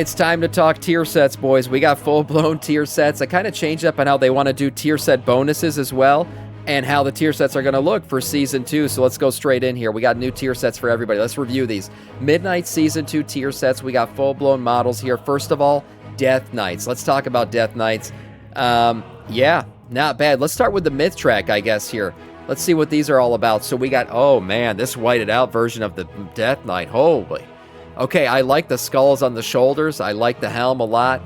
It's time to talk tier sets, boys. We got full-blown tier sets. I kind of changed up on how they want to do tier set bonuses as well, and how the tier sets are going to look for Season 2. So let's go straight in here. We got new tier sets for everybody. Let's review these. Midnight Season 2 tier sets. We got full-blown models here. First of all, Death Knights. Let's talk about Death Knights. Yeah, not bad. Let's start with the myth track, I guess, here. Let's see what these are all about. So we got, oh man, this whited out version of the Death Knight. Holy. Okay, I like the skulls on the shoulders. I like the helm a lot.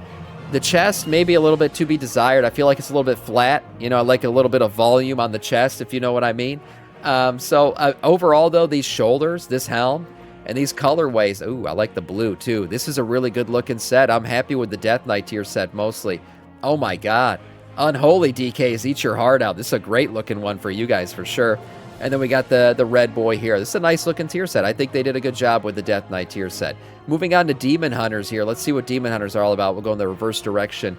The chest, maybe a little bit to be desired. I feel like it's a little bit flat. You know, I like a little bit of volume on the chest, if you know what I mean. Overall, though, these shoulders, this helm, and these colorways. Ooh, I like the blue, too. This is a really good-looking set. I'm happy with the Death Knight tier set, mostly. Oh, my God. Unholy DKs, eat your heart out. This is a great-looking one for you guys, for sure. And then we got the red boy here. This is a nice-looking tier set. I think they did a good job with the Death Knight tier set. Moving on to Demon Hunters here. Let's see what Demon Hunters are all about. We'll go in the reverse direction.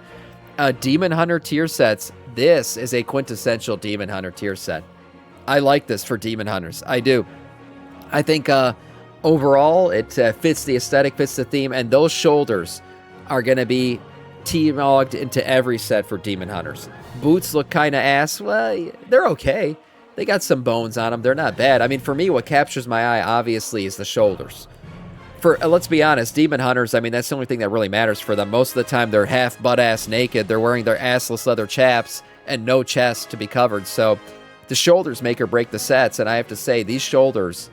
Demon Hunter tier sets. This is a quintessential Demon Hunter tier set. I like this for Demon Hunters. I do. I think overall it fits the aesthetic, fits the theme, and those shoulders are going to be T-mogged into every set for Demon Hunters. Boots look kind of ass. Well, they're okay. They got some bones on them. They're not bad. I mean, for me, what captures my eye, obviously, is the shoulders. Let's be honest, Demon Hunters, I mean, that's the only thing that really matters for them. Most of the time, they're half butt-ass naked. They're wearing their assless leather chaps and no chest to be covered. So the shoulders make or break the sets. And I have to say, these shoulders,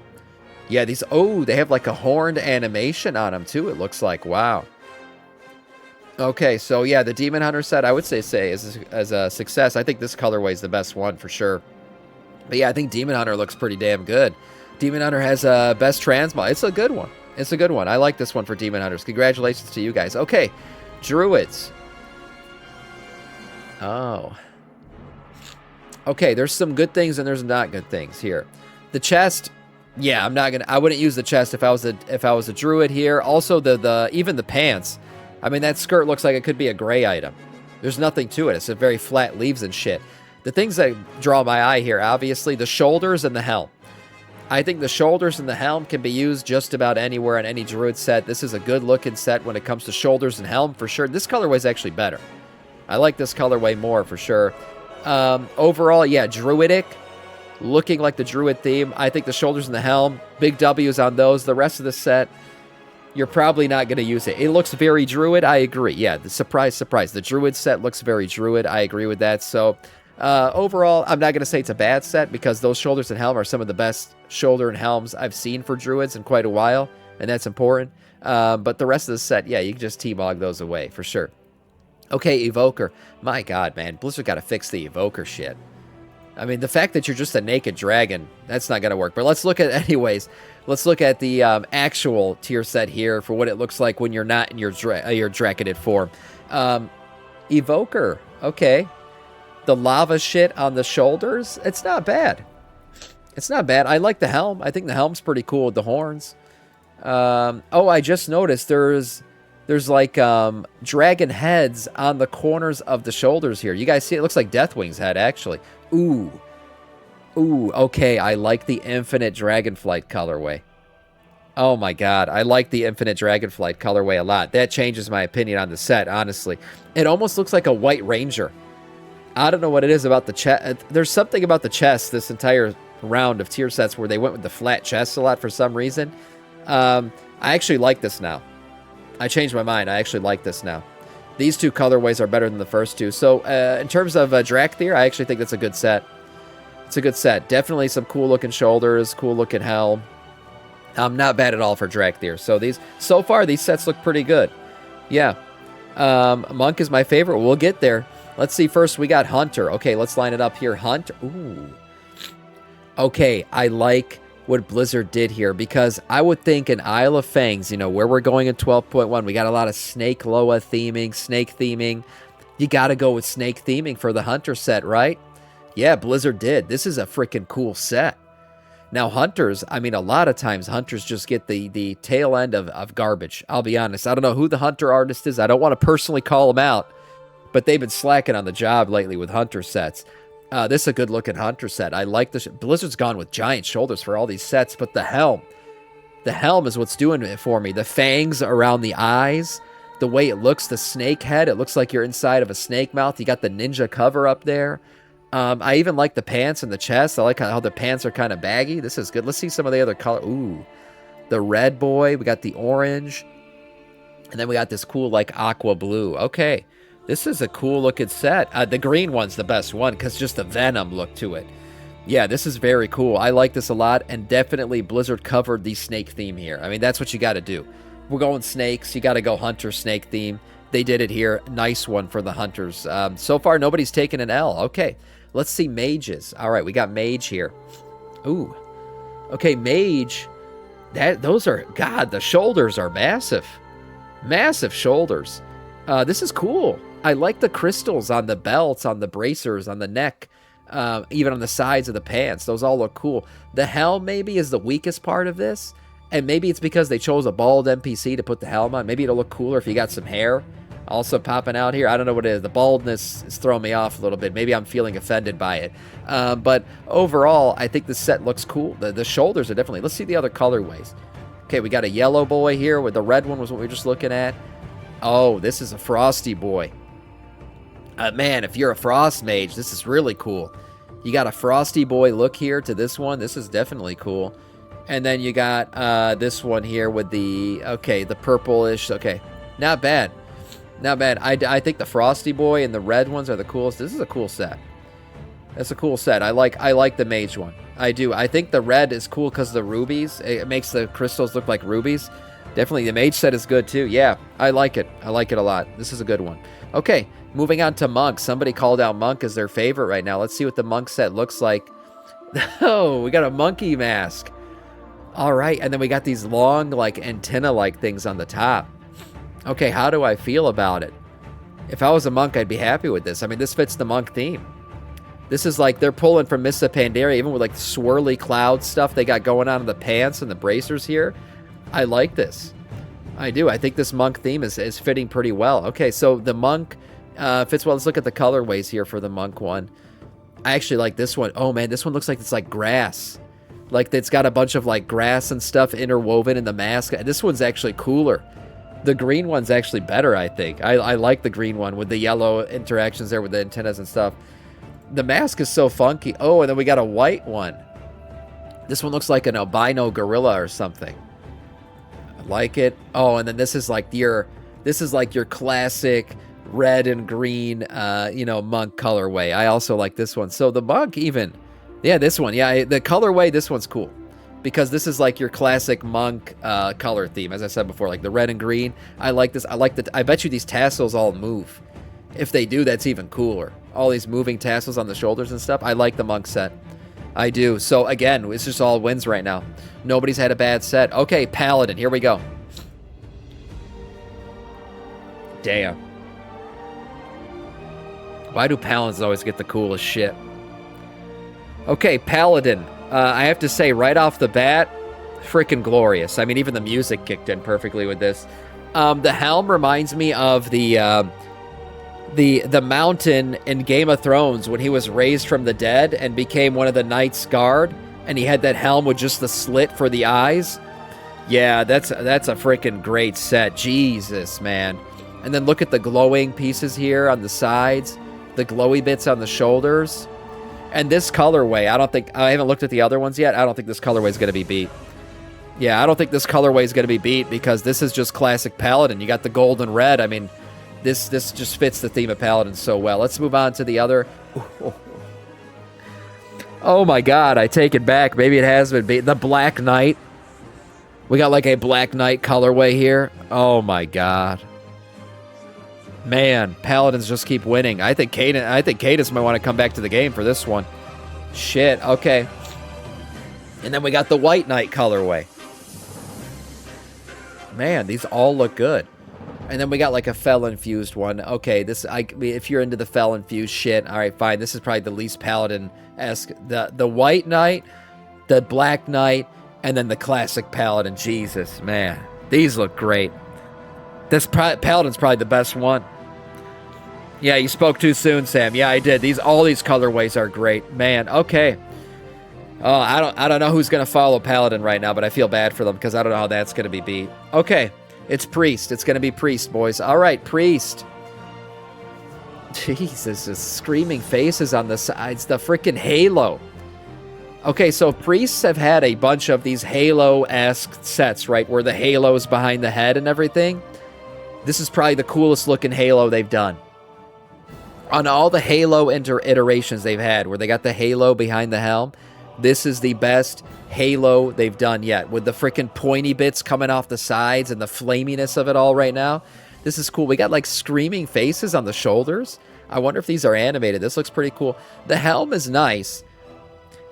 yeah, they have like a horned animation on them, too, it looks like. Wow. Okay, so yeah, the Demon Hunter set, I would say is a success. I think this colorway is the best one for sure. But yeah, I think Demon Hunter looks pretty damn good. Demon Hunter has a best transmog. It's a good one. It's a good one. I like this one for Demon Hunters. Congratulations to you guys. Okay, Druids. Oh. Okay, there's some good things and there's not good things here. The chest, yeah, I wouldn't use the chest if I was a Druid here. Also, even the pants. I mean, that skirt looks like it could be a gray item. There's nothing to it. It's a very flat leaves and shit. The things that draw my eye here, obviously, the shoulders and the helm. I think the shoulders and the helm can be used just about anywhere on any Druid set. This is a good-looking set when it comes to shoulders and helm, for sure. This colorway is actually better. I like this colorway more, for sure. Overall, yeah, Druidic, looking like the Druid theme. I think the shoulders and the helm, big W's on those. The rest of the set, you're probably not going to use it. It looks very Druid, I agree. Yeah, surprise, surprise. The Druid set looks very Druid. I agree with that, so... overall, I'm not going to say it's a bad set because those shoulders and helm are some of the best shoulder and helms I've seen for Druids in quite a while, and that's important. But the rest of the set, yeah, you can just T-mog those away, for sure. Okay, Evoker. My God, man, Blizzard got to fix the Evoker shit. I mean, the fact that you're just a naked dragon, that's not going to work. But let's look at, anyways, let's look at the actual tier set here for what it looks like when you're not in your Draconid form. Evoker, okay. The lava shit on the shoulders, it's not bad. It's not bad. I like the helm. I think the helm's pretty cool with the horns. Oh, I just noticed there's like dragon heads on the corners of the shoulders here. You guys see it? Looks like Deathwing's head, actually. Ooh. Ooh, okay. I like the Infinite Dragonflight colorway. Oh my God. I like the Infinite Dragonflight colorway a lot. That changes my opinion on the set, honestly. It almost looks like a White Ranger. I don't know what it is about the chest. There's something about the chest this entire round of tier sets where they went with the flat chest a lot for some reason. I actually like this now. I changed my mind. I actually like this now. These two colorways are better than the first two. So in terms of Drakthir, I actually think that's a good set. It's a good set. Definitely some cool looking shoulders, cool looking helm. Not bad at all for Drakthir. So far these sets look pretty good. Yeah. Monk is my favorite. We'll get there. Let's see. First, we got Hunter. Okay, let's line it up here. Hunter. Ooh. Okay, I like what Blizzard did here because I would think in Isle of Fangs, you know, where we're going in 12.1, we got a lot of Snake Loa theming, Snake theming. You got to go with Snake theming for the Hunter set, right? Yeah, Blizzard did. This is a freaking cool set. Now, Hunters, I mean, a lot of times Hunters just get the tail end of garbage. I'll be honest. I don't know who the Hunter artist is. I don't want to personally call him out. But they've been slacking on the job lately with Hunter sets. This is a good-looking Hunter set. I like this. Blizzard's gone with giant shoulders for all these sets, but the helm is what's doing it for me. The fangs around the eyes, The way it looks, the snake head, it looks like you're inside of a snake mouth. You got the ninja cover up there. I even like the pants and the chest. I like how the pants are kind of baggy. This is good. Let's see some of the other color. Ooh, the red boy. We got the orange. And then we got this cool, like, aqua blue. Okay, this is a cool looking set. The green one's the best one because just the venom look to it. Yeah, this is very cool. I like this a lot, and definitely Blizzard covered the snake theme here. I mean, that's what you got to do. We're going snakes. You got to go hunter snake theme. They did it here. Nice one for the hunters. So far, nobody's taken an L. Okay, let's see mages. All right, we got mage here. Ooh. Okay, mage. Those are, God, the shoulders are massive. Massive shoulders. This is cool. I like the crystals on the belts, on the bracers, on the neck. Even on the sides of the pants. Those all look cool. The helm maybe is the weakest part of this. And maybe it's because they chose a bald NPC to put the helm on. Maybe it'll look cooler if you got some hair also popping out here. I don't know what it is. The baldness is throwing me off a little bit. Maybe I'm feeling offended by it. But overall, I think the set looks cool. The shoulders are definitely... Let's see the other colorways. Okay, we got a yellow boy here. With the red one was what we were just looking at. Oh, this is a frosty boy. Man, if you're a frost mage, this is really cool. You got a frosty boy look here to this one. This is definitely cool. And then you got this one here with the, okay, the purplish. Okay, not bad. Not bad. I think the frosty boy and the red ones are the coolest. This is a cool set. That's a cool set. I like the mage one. I do. I think the red is cool because of the rubies. It makes the crystals look like rubies. Definitely the mage set is good too. Yeah, I like it. I like it a lot. This is a good one. Okay, moving on to monk. Somebody called out monk as their favorite right now. Let's see what the monk set looks like. Oh, we got a monkey mask. All right, and then we got these long, like, antenna-like things on the top. Okay, how do I feel about it? If I was a monk, I'd be happy with this. I mean, this fits the monk theme. This is like they're pulling from Mists of Pandaria, even with, like, swirly cloud stuff they got going on in the pants and the bracers here. I like this. I do. I think this monk theme is fitting pretty well. Okay, so the monk fits well. Let's look at the colorways here for the monk one. I actually like this one. Oh, man, this one looks like it's like grass. Like it's got a bunch of like grass and stuff interwoven in the mask. This one's actually cooler. The green one's actually better, I think. I like the green one with the yellow interactions there with the antennas and stuff. The mask is so funky. Oh, and then we got a white one. This one looks like an albino gorilla or something. I like it. Oh, and then this is like your classic red and green, monk colorway. I also like this one. So the monk even, yeah, this one, yeah, the colorway, this one's cool because this is like your classic monk color theme. As I said before, like the red and green. I like this. I bet you these tassels all move. If they do, that's even cooler. All these moving tassels on the shoulders and stuff. I like the monk set. I do. So again, it's just all wins right now. Nobody's had a bad set. Okay, Paladin, here we go. Damn. Why do Paladins always get the coolest shit? Okay, Paladin. I have to say, right off the bat, freaking glorious. I mean, even the music kicked in perfectly with this. The helm reminds me of the mountain in Game of Thrones when he was raised from the dead and became one of the Knights Guard, and he had that helm with just the slit for the eyes. Yeah, that's a freaking great set. Jesus, man. And then look at the glowing pieces here on the sides, the glowy bits on the shoulders. And this colorway, I haven't looked at the other ones yet. I don't think this colorway is going to be beat. Yeah, I don't think this colorway is going to be beat because this is just classic Paladin. You got the gold and red. I mean, this just fits the theme of Paladin so well. Let's move on to the other. Oh my God, I take it back. Maybe it has been beat. The Black Knight. We got like a Black Knight colorway here. Oh my God. Man, Paladins just keep winning. I think Cadence might want to come back to the game for this one. Shit, okay. And then we got the White Knight colorway. Man, these all look good. And then we got like a Fel-infused one. Okay, if you're into the Fel-infused shit, all right, fine. This is probably the least Paladin-esque. The White Knight, the Black Knight, and then the classic Paladin. Jesus, man. These look great. This Paladin's probably the best one. Yeah, you spoke too soon, Sam. Yeah, I did. All these colorways are great. Man, okay. Oh, I don't know who's going to follow Paladin right now, but I feel bad for them because I don't know how that's going to be beat. Okay, It's priest. It's going to be priest, boys. All right, priest. Jesus, just screaming faces on the sides. The freaking halo. Okay, so priests have had a bunch of these halo-esque sets, right? Where the halo's behind the head and everything. This is probably the coolest looking halo they've done. On all the halo iterations they've had, where they got the halo behind the helm, this is the best halo they've done yet. With the freaking pointy bits coming off the sides and the flaminess of it all right now. This is cool. We got like screaming faces on the shoulders. I wonder if these are animated. This looks pretty cool. The helm is nice,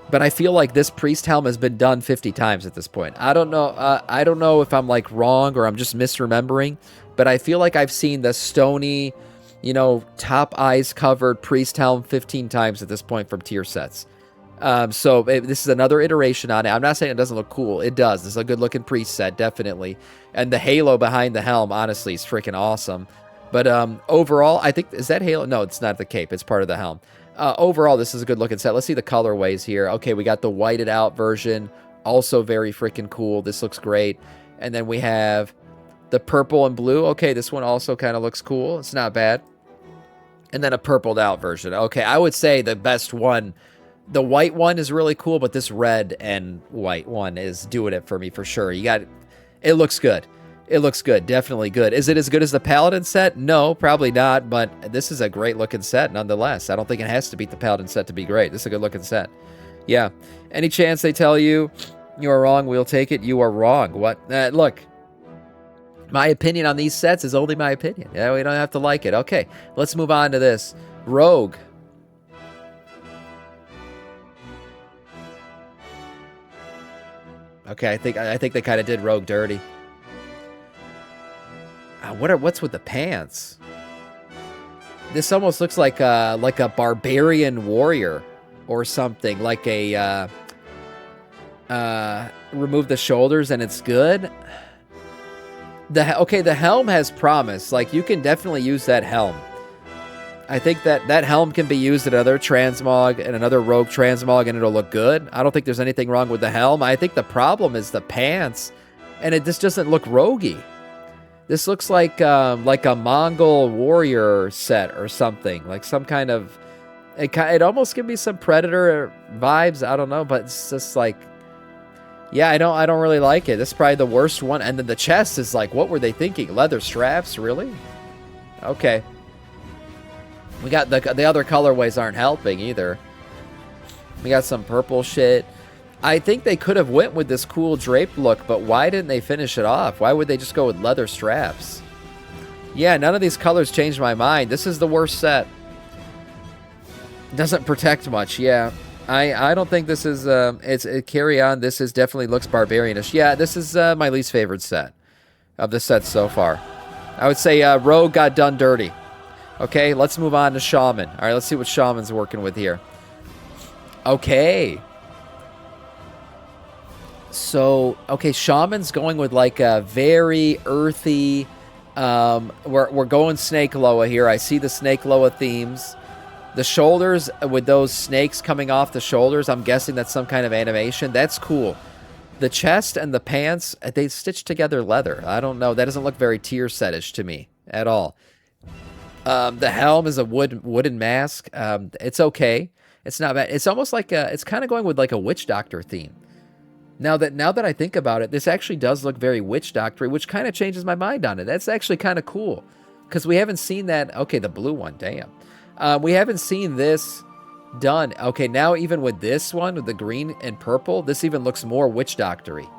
but I feel like this priest helm has been done 50 times at this point. I don't know. I don't know if I'm like wrong or I'm just misremembering, but I feel like I've seen the stony, you know, top eyes covered priest helm 15 times at this point from tier sets. So this is another iteration on it. I'm not saying it doesn't look cool. It does. This is a good looking priest set, definitely. And the halo behind the helm, honestly, is freaking awesome. But overall, I think, is that halo? No, it's not the cape. It's part of the helm. Overall, this is a good looking set. Let's see the colorways here. Okay, we got the whited out version. Also very freaking cool. This looks great. And then we have the purple and blue. Okay, this one also kind of looks cool. It's not bad. And then a purpled out version. Okay, I would say the best one, the white one is really cool, but this red and white one is doing it for me for sure. You got, it looks good. It looks good, definitely good. Is it as good as the Paladin set? No, probably not, but this is a great looking set nonetheless. I don't think it has to beat the Paladin set to be great. This is a good looking set. Yeah. Any chance they tell you you are wrong, we'll take it. You are wrong. What? Look, my opinion on these sets is only my opinion. Yeah, we don't have to like it. Okay, let's move on to this. Rogue. Okay, I think they kind of did Rogue dirty. What's with the pants? This almost looks like a barbarian warrior or something, like a remove the shoulders and it's good. The helm has promise. Like, you can definitely use that helm. I think that helm can be used in another transmog and another rogue transmog and it'll look good. I don't think there's anything wrong with the helm. I think the problem is the pants, and this doesn't look roguey. This looks like a Mongol warrior set or something, like some kind of. It almost gives me some Predator vibes. I don't know, but it's just like, yeah, I don't really like it. This is probably the worst one. And then the chest is like, what were they thinking? Leather straps, really? Okay. We got the other colorways aren't helping either. We got some purple shit. I think they could have went with this cool draped look, but why didn't they finish it off? Why would they just go with leather straps? Yeah, none of these colors changed my mind. This is the worst set. Doesn't protect much, yeah. I don't think this is, carry on. This is definitely looks barbarianish. Yeah, this is my least favorite set of the sets so far. I would say Rogue got done dirty. Okay, let's move on to Shaman. All right, let's see what Shaman's working with here. Okay. So, okay, Shaman's going with like a very earthy, we're going Snake Loa here. I see the Snake Loa themes. The shoulders with those snakes coming off the shoulders, I'm guessing that's some kind of animation. That's cool. The chest and the pants, they stitched together leather. I don't know. That doesn't look very tier setish to me at all. The helm is a wooden mask. It's okay. It's not bad. It's almost like it's kind of going with like a witch doctor theme. Now that I think about it, this actually does look very witch doctor-y, which kind of changes my mind on it. That's actually kind of cool because we haven't seen that. Okay, the blue one, damn. We haven't seen this done. Okay, now even with this one, with the green and purple, this even looks more witch doctor-y.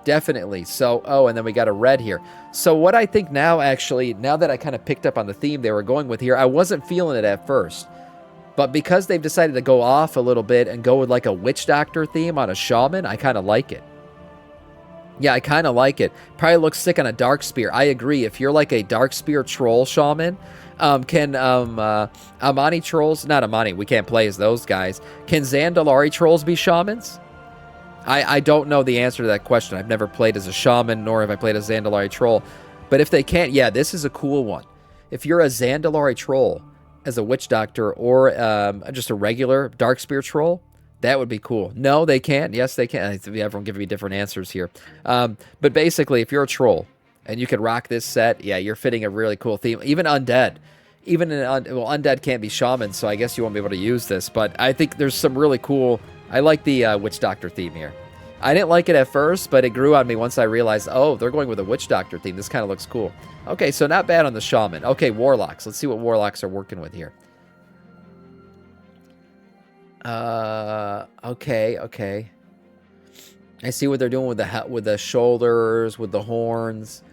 Definitely. So, oh, and then we got a red here. So what I think now, actually, now that I kind of picked up on the theme they were going with here, I wasn't feeling it at first. But because they've decided to go off a little bit and go with like a witch doctor theme on a shaman, I kind of like it. Yeah, I kind of like it. Probably looks sick on a dark spear. I agree. If you're like a dark spear troll shaman, can Amani trolls, not Amani, we can't play as those guys. Can Zandalari trolls be shamans? I don't know the answer to that question. I've never played as a shaman, nor have I played as a Zandalari troll. But if they can't, yeah, this is a cool one. If you're a Zandalari troll as a witch doctor or just a regular dark spear troll, that would be cool. No, they can't. Yes, they can. Everyone giving me different answers here. But basically, if you're a troll and you can rock this set, yeah, you're fitting a really cool theme. Even Undead. Well, Undead can't be Shaman, so I guess you won't be able to use this, but I think there's some really cool... I like the Witch Doctor theme here. I didn't like it at first, but it grew on me once I realized, oh, they're going with a Witch Doctor theme. This kind of looks cool. Okay, so not bad on the Shaman. Okay, Warlocks. Let's see what Warlocks are working with here. Okay. I see what they're doing with the shoulders, with the horns.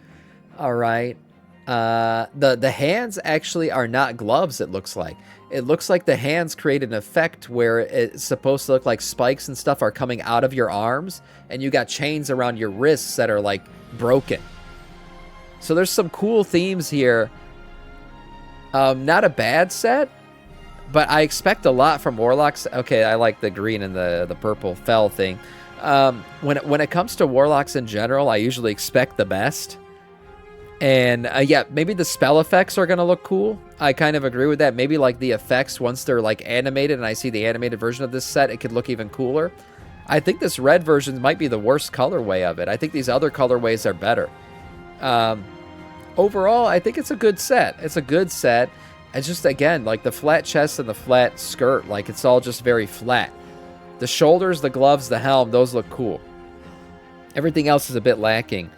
All right. The hands actually are not gloves, it looks like. It looks like the hands create an effect where it's supposed to look like spikes and stuff are coming out of your arms, and you got chains around your wrists that are like broken. So there's some cool themes here. Not a bad set, but I expect a lot from Warlocks. Okay, I like the green and the purple fell thing. When it comes to Warlocks in general, I usually expect the best. And yeah, maybe the spell effects are going to look cool. I kind of agree with that. Maybe like the effects, once they're like animated and I see the animated version of this set, it could look even cooler. I think this red version might be the worst colorway of it. I think these other colorways are better. Overall, I think it's a good set. It's a good set. It's just, again, like the flat chest and the flat skirt, like it's all just very flat. The shoulders, the gloves, the helm, those look cool. Everything else is a bit lacking.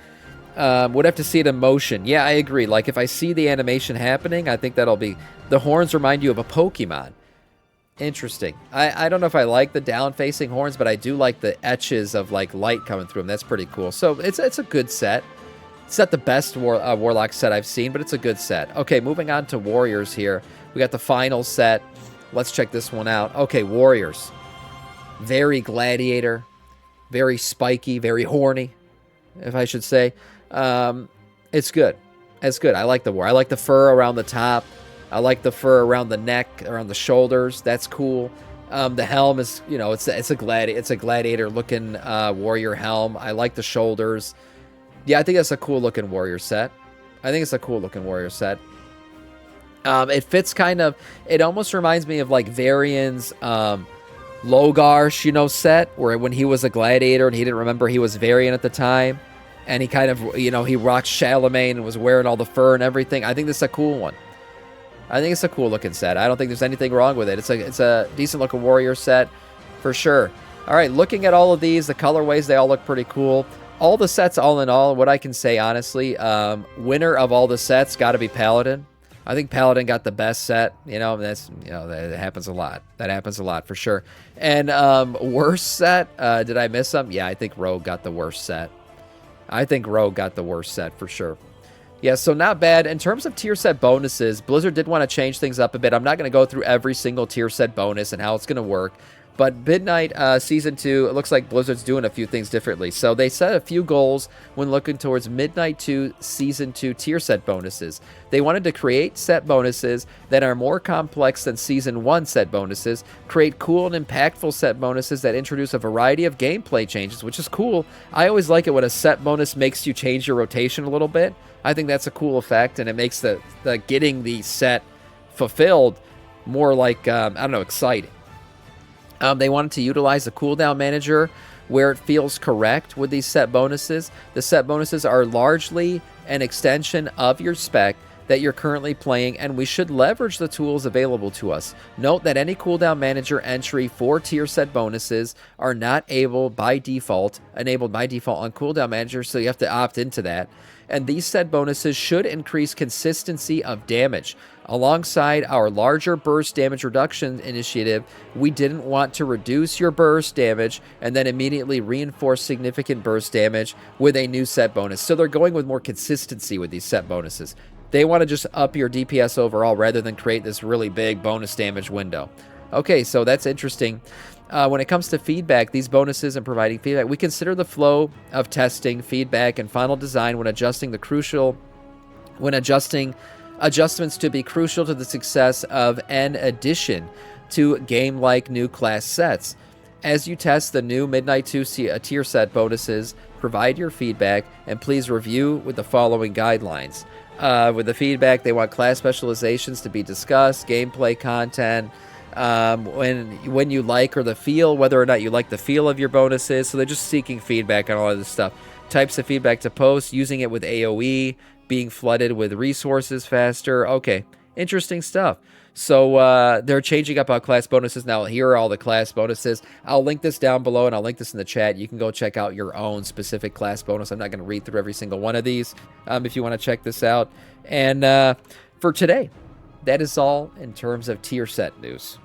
Would have to see it in motion. Yeah, I agree. Like, if I see the animation happening, I think that'll be... The horns remind you of a Pokemon. Interesting. I don't know if I like the down-facing horns, but I do like the etches of, like, light coming through them. That's pretty cool. So, it's a good set. It's not the best Warlock set I've seen, but it's a good set. Okay, moving on to Warriors here. We got the final set. Let's check this one out. Okay, Warriors. Very gladiator. Very spiky. Very horny, if I should say. It's good. It's good. I like the war. I like the fur around the top. I like the fur around the neck, around the shoulders. That's cool. The helm is, you know, it's a gladiator looking warrior helm. I like the shoulders. Yeah, I think that's a cool looking warrior set. It fits kind of. It almost reminds me of like Varian's Logarsh, you know, set where when he was a gladiator and he didn't remember he was Varian at the time. And he kind of, you know, he rocked Charlemagne and was wearing all the fur and everything. I think this is a cool one. I think it's a cool looking set. I don't think there's anything wrong with it. It's a decent looking warrior set for sure. All right, looking at all of these, the colorways, they all look pretty cool. All the sets, all in all, what I can say honestly, winner of all the sets got to be Paladin. I think Paladin got the best set. You know, that's, you know, that happens a lot. That happens a lot for sure. And worst set, did I miss some? Yeah, I think Rogue got the worst set. For sure. Yeah, so not bad. In terms of tier set bonuses, Blizzard did want to change things up a bit. I'm not going to go through every single tier set bonus and how it's going to work. But Midnight Season 2, it looks like Blizzard's doing a few things differently. So they set a few goals when looking towards Midnight 2 Season 2 tier set bonuses. They wanted to create set bonuses that are more complex than Season 1 set bonuses, create cool and impactful set bonuses that introduce a variety of gameplay changes, which is cool. I always like it when a set bonus makes you change your rotation a little bit. I think that's a cool effect, and it makes the getting the set fulfilled more like, I don't know, exciting. They wanted to utilize a cooldown manager where it feels correct with these set bonuses. The set bonuses are largely an extension of your spec that you're currently playing, and we should leverage the tools available to us. Note that any cooldown manager entry for tier set bonuses are not enabled by default on cooldown manager, so you have to opt into that. And these set bonuses should increase consistency of damage. Alongside our larger burst damage reduction initiative, we didn't want to reduce your burst damage and then immediately reinforce significant burst damage with a new set bonus. So they're going with more consistency with these set bonuses. They want to just up your DPS overall rather than create this really big bonus damage window. Okay, so that's interesting. When it comes to feedback, these bonuses and providing feedback, we consider the flow of testing, feedback, and final design when adjusting adjustments to be crucial to the success of an addition to game-like new class sets. As you test the new Midnight 2 tier set bonuses, provide your feedback, and please review with the following guidelines. With the feedback, they want class specializations to be discussed, gameplay content, when you like or the feel, whether or not you like the feel of your bonuses. So they're just seeking feedback on all of this stuff. types of feedback to post, using it with AoE, being flooded with resources faster. Okay, interesting stuff. So they're changing up our class bonuses now. Here are all the class bonuses. I'll link this down below, and I'll link this in the chat. You can go check out your own specific class bonus. I'm not going to read through every single one of these if you want to check this out. And for today, that is all in terms of tier set news.